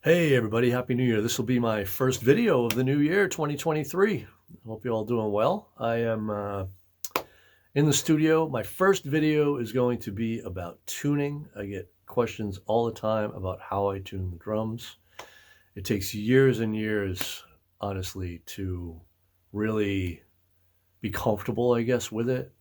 Hey everybody, Happy New Year. This will be my first video of the new year, 2023. Hope you're all doing well. I am in the studio. My first video is going to be about tuning. I get questions all the time about how I tune the drums. It takes years and years, honestly, to really be comfortable, I guess, with it.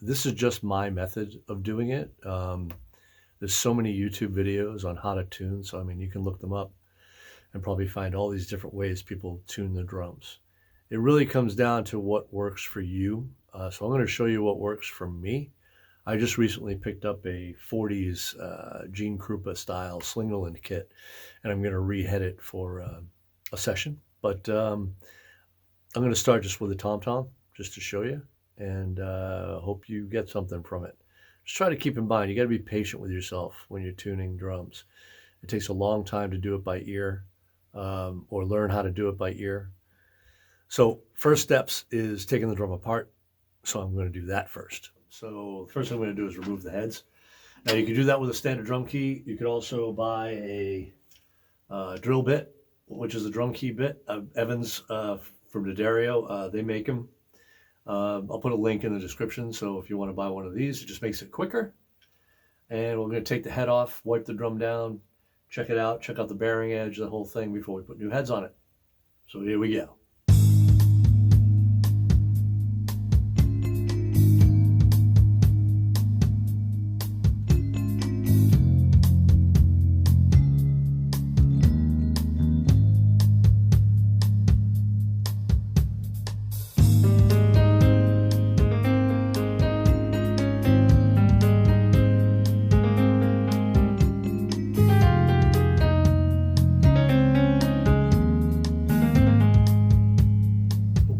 This is just my method of doing it. There's so many YouTube videos on how to tune, so I mean, you can look them up and probably find all these different ways people tune the drums. It really comes down to what works for you. So I'm going to show you what works for me. I just recently picked up a 40s Gene Krupa style Slingerland kit, and I'm going to rehead it for a session. But I'm going to start just with a tom-tom, just to show you, and hope you get something from it. Just try to keep in mind, you got to be patient with yourself when you're tuning drums. It takes a long time to do it by ear, or learn how to do it by ear. So first steps is taking the drum apart. So I'm going to do that first. So the first thing I'm going to do is remove the heads. Now you can do that with a standard drum key. You could also buy a drill bit, which is a drum key bit. Evans from D'Addario, they make them. I'll put a link in the description, so if you want to buy one of these, it just makes it quicker. And we're going to take the head off, wipe the drum down, check it out, check out the bearing edge, the whole thing before we put new heads on it. So here we go.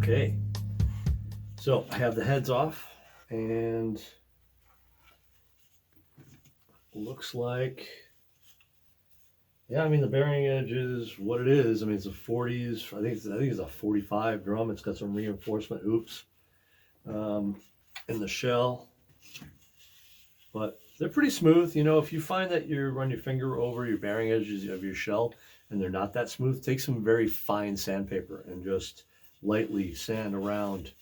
Okay, so I have the heads off, and looks like, yeah, I mean, the bearing edge is what it is. I mean, it's a 40s, I think it's a 45 drum. It's got some reinforcement hoops in the shell, but they're pretty smooth. You know, if you find that you run your finger over your bearing edges of your shell and they're not that smooth, take some very fine sandpaper and just lightly sand around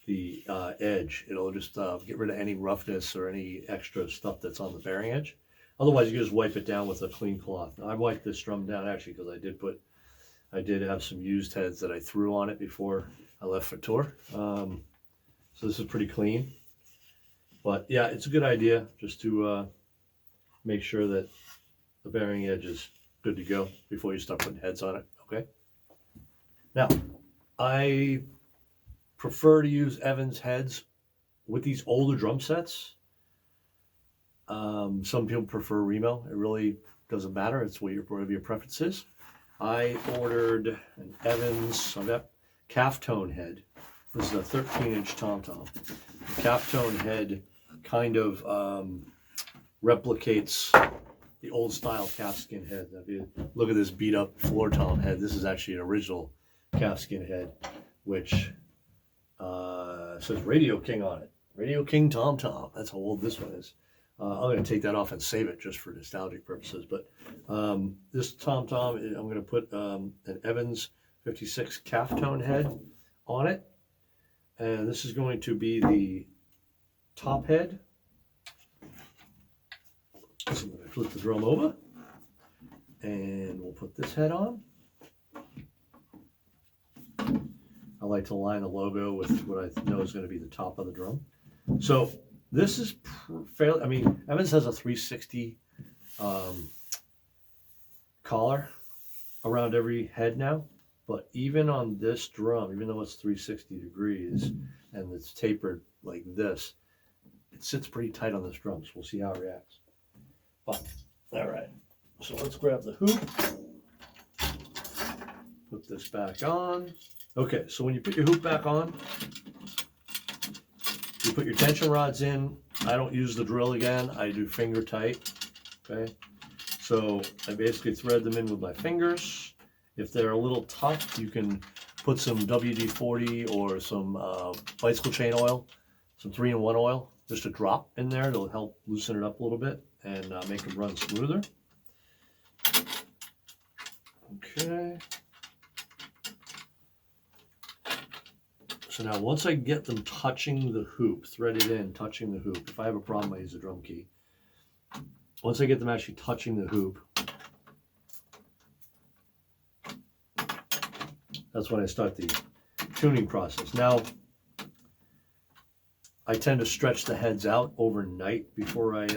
the edge. It'll just get rid of any roughness or any extra stuff that's on the bearing edge. Otherwise, you can just wipe it down with a clean cloth. Now, I wiped this drum down actually because I did have some used heads that I threw on it before I left for tour. So this is pretty clean. But yeah, it's a good idea just to make sure that the bearing edge is good to go before you start putting heads on it. Okay. Now, I prefer to use Evans heads with these older drum sets. Some people prefer Remo. It really doesn't matter. It's whatever your preference is. I ordered an Evans calf tone head. This is a 13-inch tom-tom. The calf tone head kind of replicates the old style calfskin head. If you look at this beat up floor tom head, this is actually an original calfskin head, which says Radio King on it. Radio King Tom Tom. That's how old this one is. I'm going to take that off and save it just for nostalgic purposes. But this Tom Tom, I'm going to put an Evans 56 calf tone head on it. And this is going to be the top head. So I'm going to flip the drum over. And we'll put this head on. I like to line the logo with what I know is going to be the top of the drum. So this is fairly, I mean, Evans has a 360 collar around every head now. But even on this drum, even though it's 360 degrees and it's tapered like this, it sits pretty tight on this drum. So we'll see how it reacts. But, all right. So let's grab the hoop. Put this back on. Okay, so when you put your hoop back on, you put your tension rods in. I don't use the drill again. I do finger tight, okay? So I basically thread them in with my fingers. If they're a little tough, you can put some WD-40 or some bicycle chain oil, some 3-in-1 oil, just a drop in there. It'll help loosen it up a little bit and make them run smoother. Okay. So now once I get them touching the hoop, threaded in, touching the hoop, if I have a problem, I use a drum key. Once I get them actually touching the hoop, that's when I start the tuning process. Now, I tend to stretch the heads out overnight before I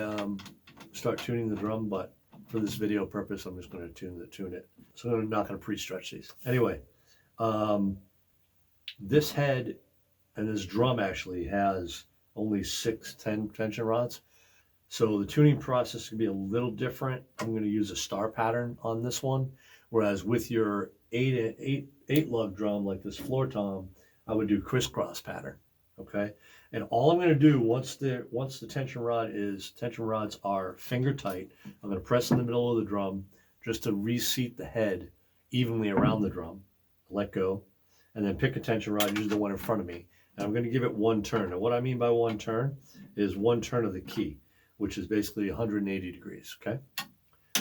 start tuning the drum, but for this video purpose, I'm just going to tune it. So I'm not going to pre-stretch these. Anyway, this head and this drum actually has only 10 tension rods. So the tuning process can be a little different. I'm going to use a star pattern on this one, whereas with your 8 lug drum like this floor tom, I would do crisscross pattern. Okay, and all I'm going to do once the tension rods are finger tight, I'm going to press in the middle of the drum just to reseat the head evenly around the drum. Let go, and then pick a tension rod, usually the one in front of me, and I'm going to give it one turn. Now, what I mean by one turn is one turn of the key, which is basically 180 degrees. Okay,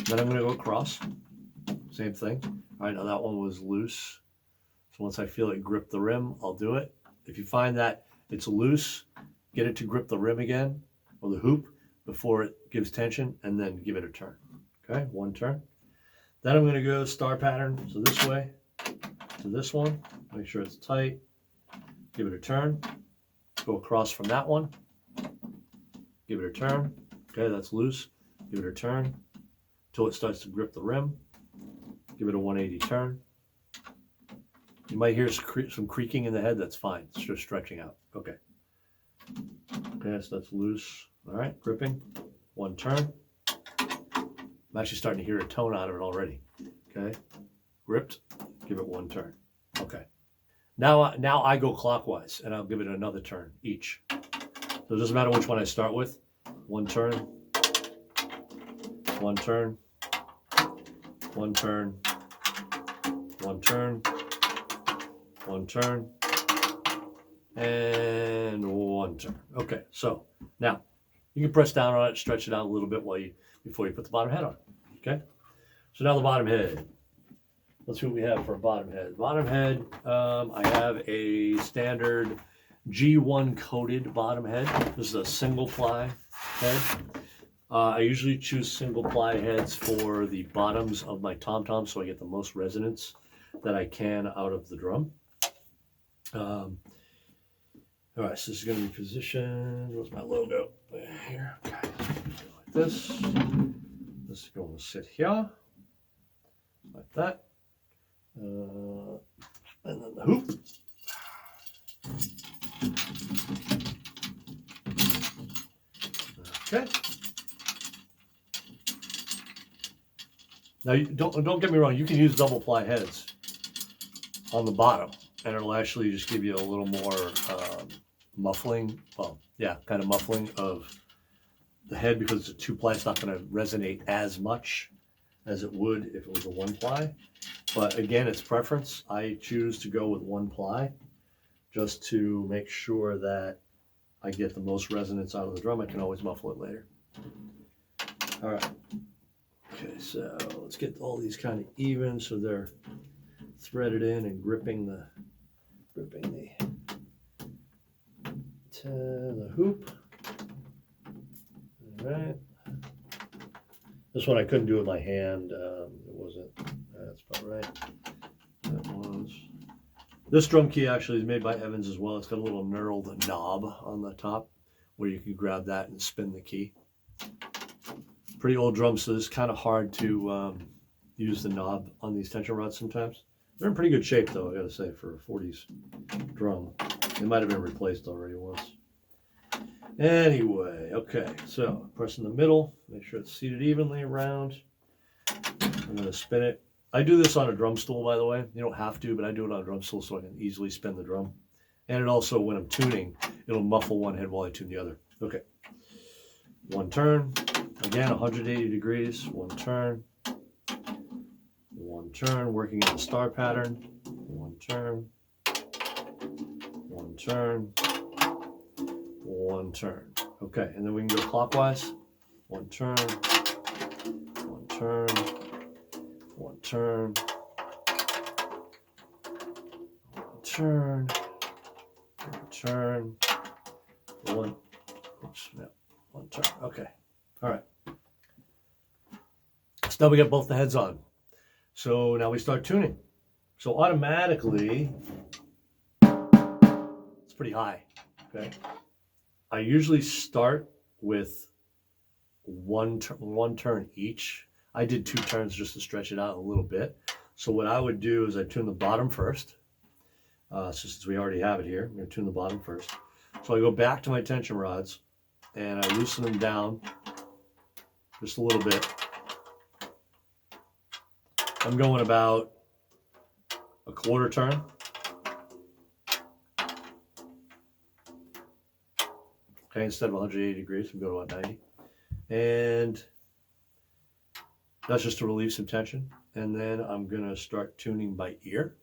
then I'm going to go across. Same thing. All right, now that one was loose. So once I feel it grip the rim, I'll do it. If you find that it's loose, get it to grip the rim again, or the hoop, before it gives tension, and then give it a turn. Okay, one turn. Then I'm going to go star pattern, so this way to this one. Make sure it's tight. Give it a turn. Go across from that one. Give it a turn. Okay, that's loose. Give it a turn until it starts to grip the rim. Give it a 180 turn. You might hear some creaking in the head. That's fine. It's just stretching out. Okay. Okay, so that's loose. All right, gripping. One turn. I'm actually starting to hear a tone out of it already. Okay. Gripped. Give it one turn. Okay. Now I go clockwise, and I'll give it another turn each. So it doesn't matter which one I start with. One turn. One turn. One turn. One turn. One turn, and one turn. Okay, so now you can press down on it, stretch it out a little bit before you put the bottom head on. Okay, so now the bottom head. Let's see what we have for a bottom head. Bottom head, I have a standard G1 coated bottom head. This is a single ply head. I usually choose single ply heads for the bottoms of my tom-tom, so I get the most resonance that I can out of the drum. All right, so this is going to be positioned. Where's my logo? Here. Okay. Like this. This is going to sit here. Like that. And then the hoop. Okay. Now, don't get me wrong. You can use double ply heads on the bottom, and it'll actually just give you a little more muffling. Well, yeah, kind of muffling of the head, because it's a two ply. It's not going to resonate as much as it would if it was a one ply. But again, it's preference. I choose to go with one ply just to make sure that I get the most resonance out of the drum. I can always muffle it later. All right. Okay, so let's get all these kind of even so they're threaded in and gripping the hoop. All right. This one I couldn't do with my hand. It wasn't. That's about right. That was. This drum key actually is made by Evans as well. It's got a little knurled knob on the top where you can grab that and spin the key. Pretty old drum, so it's kind of hard to use the knob on these tension rods sometimes. They're in pretty good shape though, I gotta say, for a 40s drum. They might have been replaced already once. Anyway, okay, so press in the middle, make sure it's seated evenly around. I'm gonna spin it. I do this on a drum stool, by the way. You don't have to, but I do it on a drum stool so I can easily spin the drum. And it also, when I'm tuning, it'll muffle one head while I tune the other. Okay, one turn. Again, 180 degrees, one turn, working in the star pattern, one turn, one turn, one turn. Okay, and then we can go clockwise, one turn, one turn, one turn, turn, turn, one, oops, no, one turn. Okay, all right. So now we got both the heads on. So now we start tuning. So automatically, it's pretty high, okay? I usually start with one turn each. I did 2 turns just to stretch it out a little bit. So what I would do is I tune the bottom first. So since we already have it here, I'm going to tune the bottom first. So I go back to my tension rods and I loosen them down just a little bit. I'm going about a 1/4 turn. Okay, instead of 180 degrees, I'm going to about 90. And that's just to relieve some tension. And then I'm going to start tuning by ear.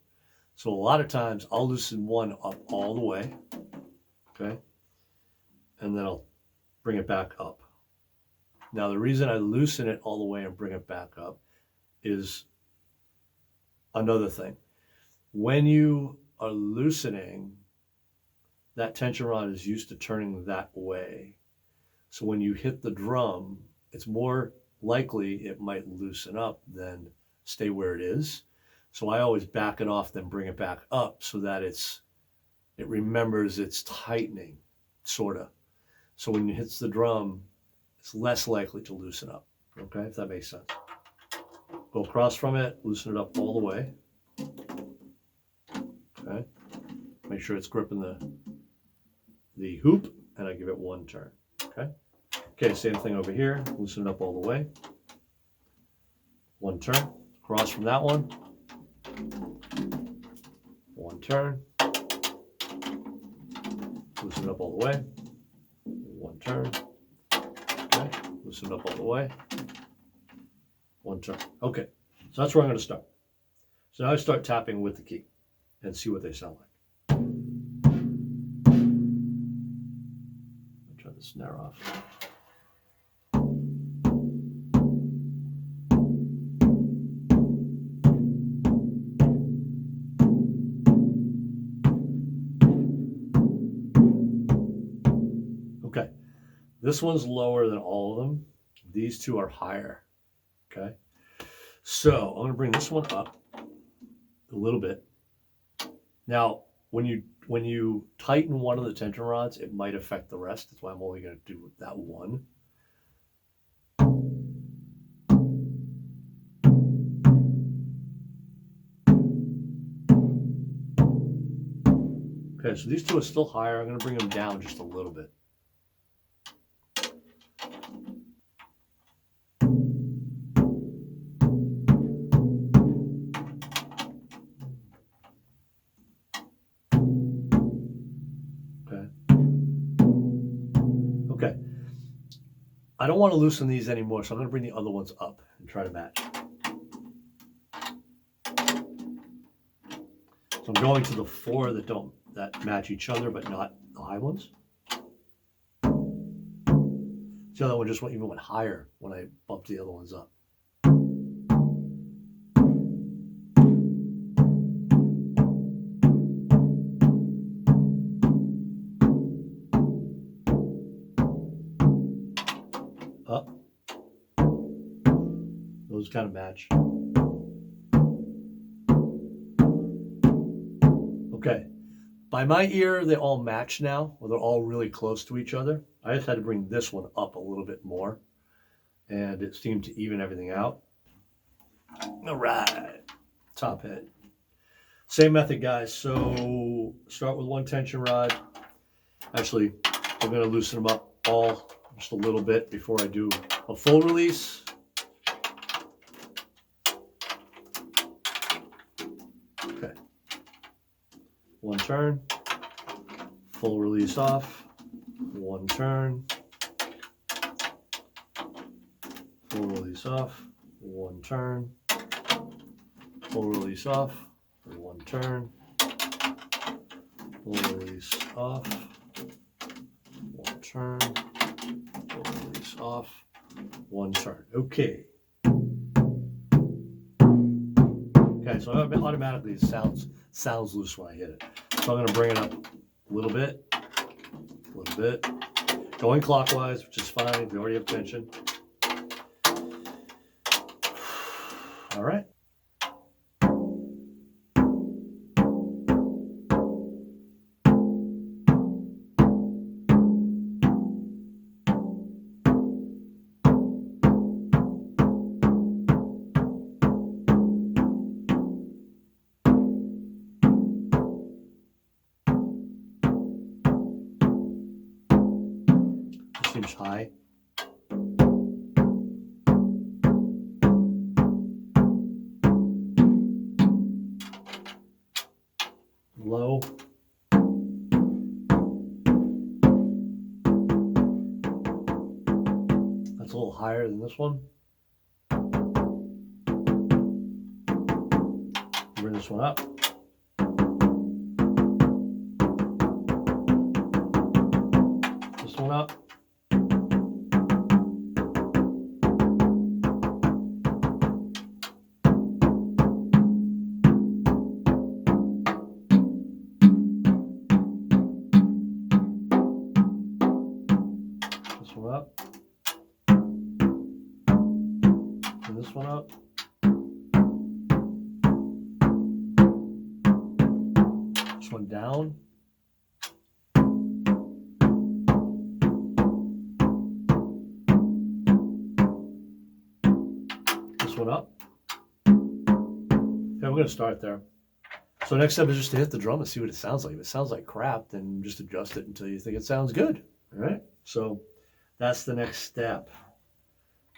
So a lot of times I'll loosen one up all the way, okay? And then I'll bring it back up. Now the reason I loosen it all the way and bring it back up is another thing. When you are loosening, that tension rod is used to turning that way. So when you hit the drum, it's more likely it might loosen up than stay where it is. So I always back it off, then bring it back up so that it remembers it's tightening, sort of. So when it hits the drum, it's less likely to loosen up, okay, if that makes sense. Go across from it, loosen it up all the way, okay? Make sure it's gripping the hoop, and I give it 1 turn, okay? Okay, same thing over here, loosen it up all the way. 1 turn, across from that one. 1 turn. Loosen it up all the way. 1 turn. Okay, loosen it up all the way. 1 turn. Okay, so that's where I'm going to start. So now I start tapping with the key and see what they sound like. I'll turn the snare off. Okay, this one's lower than all of them. These 2 are higher, okay? So I'm going to bring this one up a little bit. Now, when you tighten one of the tension rods, it might affect the rest. That's why I'm only going to do that one. Okay, so these 2 are still higher. I'm going to bring them down just a little bit. Okay. I don't want to loosen these anymore, so I'm going to bring the other ones up and try to match. So I'm going to the 4 that match each other, but not the high ones. The other one just even went higher when I bumped the other ones up. Up. Those kind of match. Okay. By my ear, they all match now, or they're all really close to each other. I just had to bring this one up a little bit more, and it seemed to even everything out. All right, top head. Same method, guys. So start with 1 tension rod. Actually, I'm going to loosen them up all just a little bit before I do a full release. Okay. 1 turn, full release off, 1 turn, full release off, 1 turn, full release off, 1 turn, full release off, 1 turn, full release off, 1 turn. Okay. Okay, Okay, so automatically it sounds loose when I hit it. So I'm going to bring it up a little bit, going clockwise, which is fine. We already have tension. All right. Seems high. Low. That's a little higher than this one. Bring this one up. This one up. This one up. And this one up. This one down. This one up. Okay, we're going to start there. So next step is just to hit the drum and see what it sounds like. If it sounds like crap, then just adjust it until you think it sounds good. All right? So that's the next step.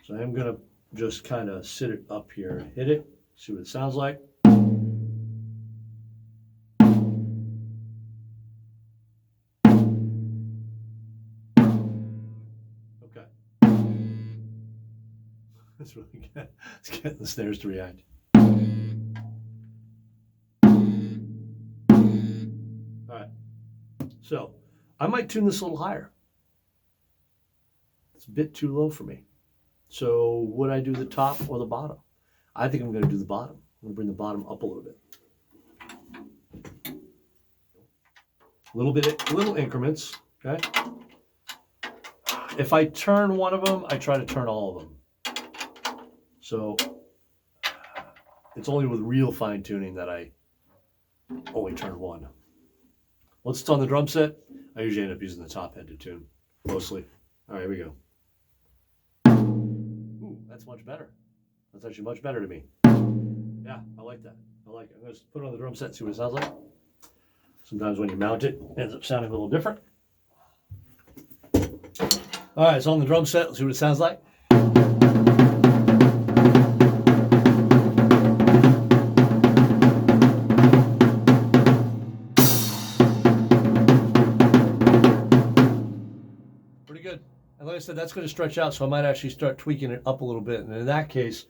So I'm going to just kind of sit it up here, hit it, see what it sounds like. Okay. It's really good. It's getting the snares to react. All right. So I might tune this a little higher. It's a bit too low for me. So would I do the top or the bottom? I think I'm going to do the bottom. I'm going to bring the bottom up a little bit. Little increments, okay? If I turn one of them, I try to turn all of them. So it's only with real fine tuning that I only turn one. Once it's on the drum set, I usually end up using the top head to tune, mostly. All right, here we go. Ooh, that's much better. That's actually much better to me. Yeah, I like that. I like it. I'm going to put it on the drum set and see what it sounds like. Sometimes when you mount it, it ends up sounding a little different. All right, it's on the drum set. Let's see what it sounds like. Pretty good. And like I said, that's going to stretch out, so I might actually start tweaking it up a little bit. And in that case,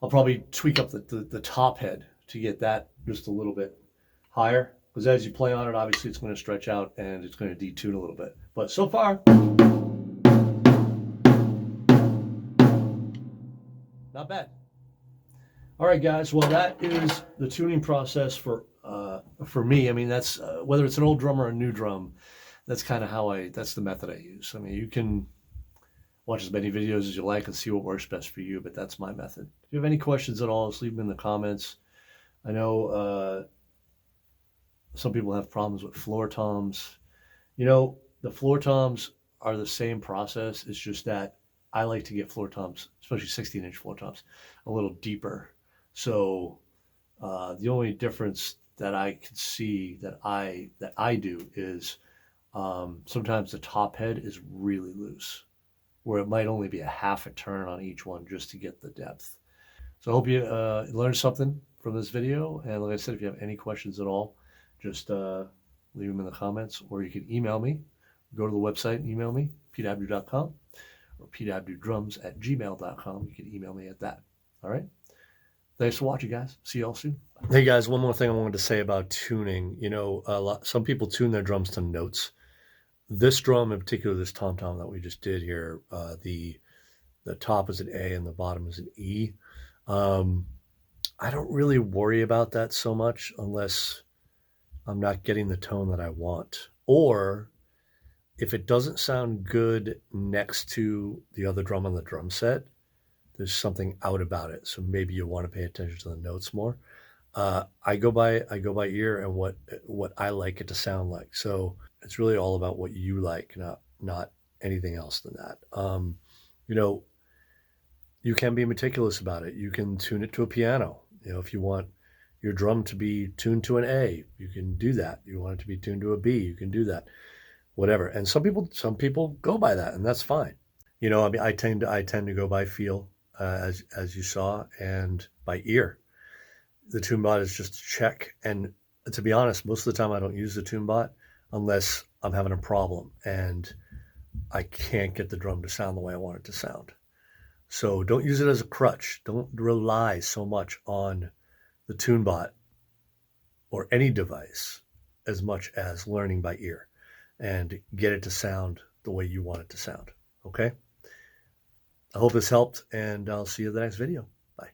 I'll probably tweak up the top head to get that just a little bit higher. Because as you play on it, obviously it's going to stretch out and it's going to detune a little bit. But so far, not bad. All right, guys. Well, that is the tuning process for me. I mean, that's whether it's an old drum or a new drum. That's kind of that's the method I use. I mean, you can watch as many videos as you like and see what works best for you, but that's my method. If you have any questions at all, just leave them in the comments. I know some people have problems with floor toms. You know, the floor toms are the same process. It's just that I like to get floor toms, especially 16-inch floor toms, a little deeper. So the only difference that I can see that I do is sometimes the top head is really loose, where it might only be a half a turn on each one just to get the depth. So I hope you learned something from this video. And like I said, if you have any questions at all, just leave them in the comments, or you can email me. Go to the website and email me, peteabdou.com, or peteabdouDrums@gmail.com. You can email me at that. All right? Thanks for watching, guys. See you all soon. Hey, guys, one more thing I wanted to say about tuning. You know, some people tune their drums to notes. This drum in particular, this tom-tom that we just did here, the top is an A and the bottom is an E. I don't really worry about that so much unless I'm not getting the tone that I want. Or if it doesn't sound good next to the other drum on the drum set, there's something out about it. So maybe you want to pay attention to the notes more. I go by ear and what I like it to sound like. So it's really all about what you like, not anything else than that. You know, you can be meticulous about it. You can tune it to a piano. You know, if you want your drum to be tuned to an A, you can do that. You want it to be tuned to a B, you can do that. Whatever. And some people go by that, and that's fine. You know, I mean, I tend to go by feel, as you saw, and by ear. The tune bot is just a check, and to be honest, most of the time I don't use the tune bot unless I'm having a problem and I can't get the drum to sound the way I want it to sound. So don't use it as a crutch. Don't rely so much on the tune bot or any device as much as learning by ear and get it to sound the way you want it to sound. Okay? I hope this helped, and I'll see you in the next video. Bye.